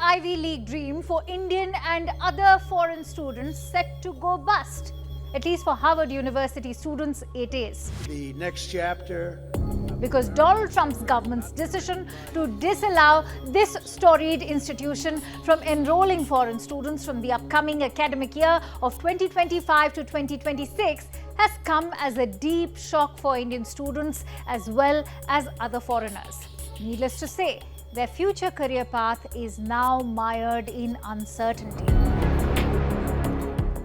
Ivy League dream for Indian and other foreign students set to go bust. At least for Harvard University students, it is. The next chapter. Because Donald Trump's government's decision to disallow this storied institution from enrolling foreign students from the upcoming academic year of 2025 to 2026 has come as a deep shock for Indian students as well as other foreigners. Needless to say, their future career path is now mired in uncertainty.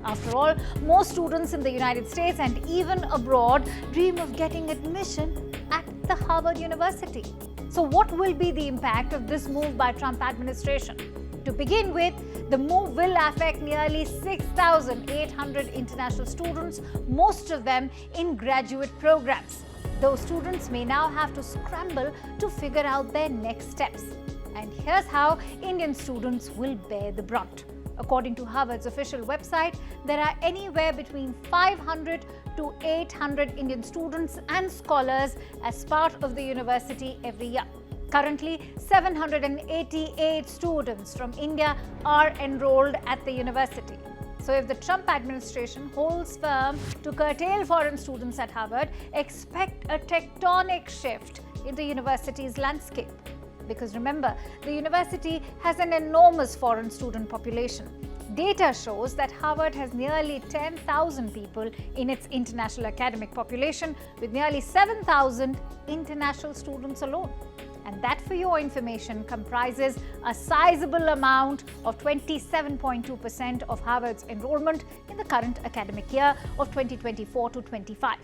After all, most students in the United States and even abroad dream of getting admission at the Harvard University. So what will be the impact of this move by Trump administration? To begin with, the move will affect nearly 6,800 international students, most of them in graduate programs. Those students may now have to scramble to figure out their next steps. And here's how Indian students will bear the brunt. According to Harvard's official website, there are anywhere between 500 to 800 Indian students and scholars as part of the university every year. Currently, 788 students from India are enrolled at the university. So if the Trump administration holds firm to curtail foreign students at Harvard, expect a tectonic shift in the university's landscape. Because remember, the university has an enormous foreign student population. Data shows that Harvard has nearly 10,000 people in its international academic population, with nearly 7,000 international students alone. And that, for your information, comprises a sizable amount of 27.2% of Harvard's enrollment in the current academic year of 2024 to 25.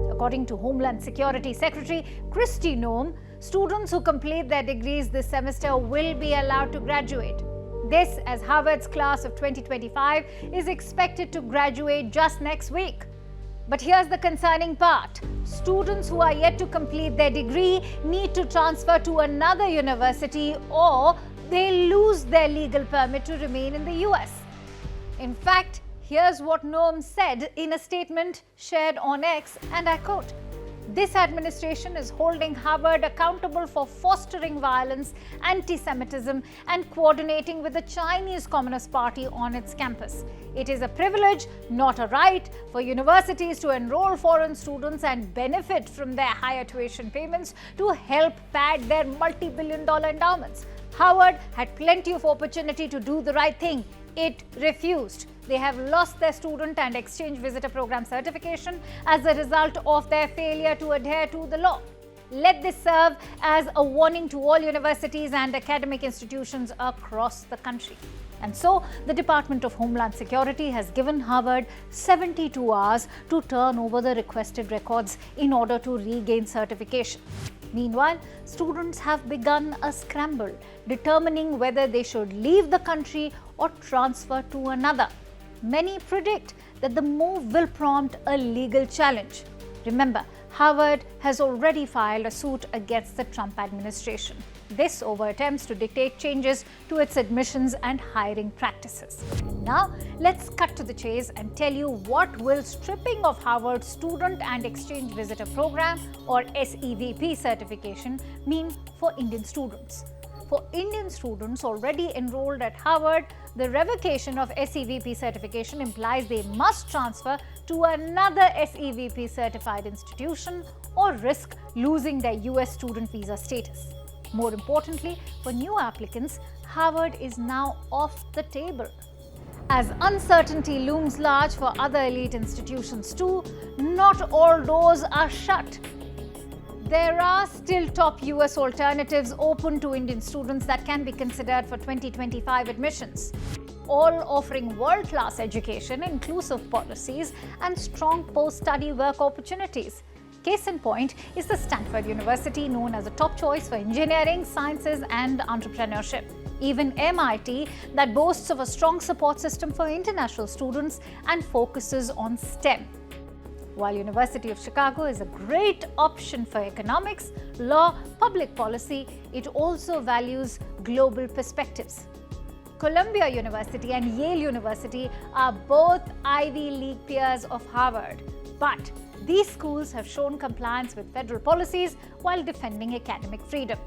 According to Homeland Security Secretary Kristi Noem, students who complete their degrees this semester will be allowed to graduate. This, as Harvard's class of 2025 is expected to graduate just next week. But here's the concerning part. Students who are yet to complete their degree need to transfer to another university or they lose their legal permit to remain in the US. In fact, here's what Noem said in a statement shared on X, and I quote, "This administration is holding Harvard accountable for fostering violence, anti-Semitism, and coordinating with the Chinese Communist Party on its campus. It is a privilege, not a right, for universities to enroll foreign students and benefit from their higher tuition payments to help pad their multi-billion-dollar endowments. Harvard had plenty of opportunity to do the right thing. It refused. They have lost their student and exchange visitor program certification as a result of their failure to adhere to the law. Let this serve as a warning to all universities and academic institutions across the country." And so, the Department of Homeland Security has given Harvard 72 hours to turn over the requested records in order to regain certification. Meanwhile, students have begun a scramble, determining whether they should leave the country or transfer to another. Many predict that the move will prompt a legal challenge. Remember, Harvard has already filed a suit against the Trump administration. This over attempts to dictate changes to its admissions and hiring practices. Now, let's cut to the chase and tell you what will stripping of Harvard's Student and Exchange Visitor Program or SEVP certification mean for Indian students. For Indian students already enrolled at Harvard, the revocation of SEVP certification implies they must transfer to another SEVP certified institution or risk losing their US student visa status. More importantly, for new applicants, Harvard is now off the table. As uncertainty looms large for other elite institutions too, not all doors are shut. There are still top US alternatives open to Indian students that can be considered for 2025 admissions, all offering world-class education, inclusive policies, and strong post-study work opportunities. Case in point is the Stanford University, known as a top choice for engineering, sciences, and entrepreneurship. Even MIT, that boasts of a strong support system for international students and focuses on STEM. While University of Chicago is a great option for economics, law, public policy, it also values global perspectives. Columbia University and Yale University are both Ivy League peers of Harvard, but These schools have shown compliance with federal policies while defending academic freedom.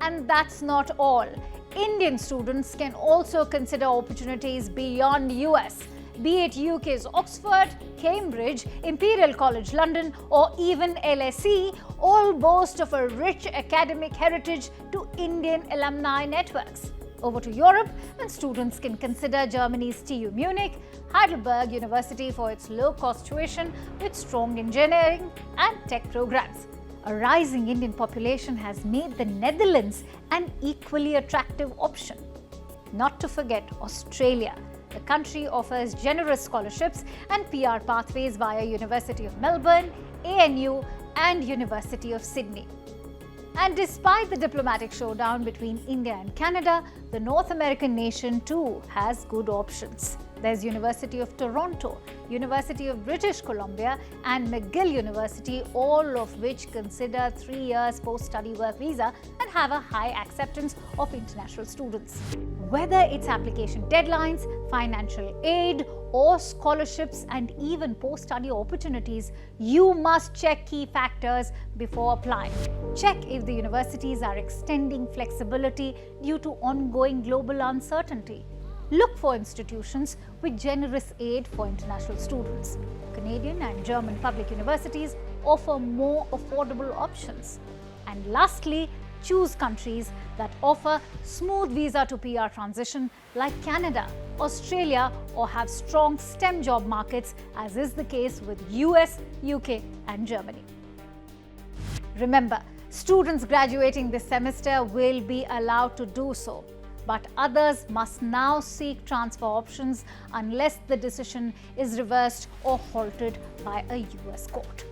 And that's not all. Indian students can also consider opportunities beyond US, be it UK's Oxford, Cambridge, Imperial College London, or even LSE, all boast of a rich academic heritage to Indian alumni networks. Over to Europe, and students can consider Germany's TU Munich, Heidelberg University for its low-cost tuition with strong engineering and tech programs. A rising Indian population has made the Netherlands an equally attractive option. Not to forget Australia. The country offers generous scholarships and PR pathways via University of Melbourne, ANU, and University of Sydney. And despite the diplomatic showdown between India and Canada, the North American nation too has good options. There's University of Toronto, University of British Columbia, and McGill University, all of which consider 3 years post-study work visa and have a high acceptance of international students. Whether it's application deadlines, financial aid, or scholarships and even post-study opportunities, you must check key factors before applying. Check if the universities are extending flexibility due to ongoing global uncertainty. Look for institutions with generous aid for international students. Canadian and German public universities offer more affordable options. And lastly, choose countries that offer smooth visa to PR transition like Canada, Australia, or have strong STEM job markets, as is the case with US, UK, and Germany. Remember, students graduating this semester will be allowed to do so, but others must now seek transfer options unless the decision is reversed or halted by a US court.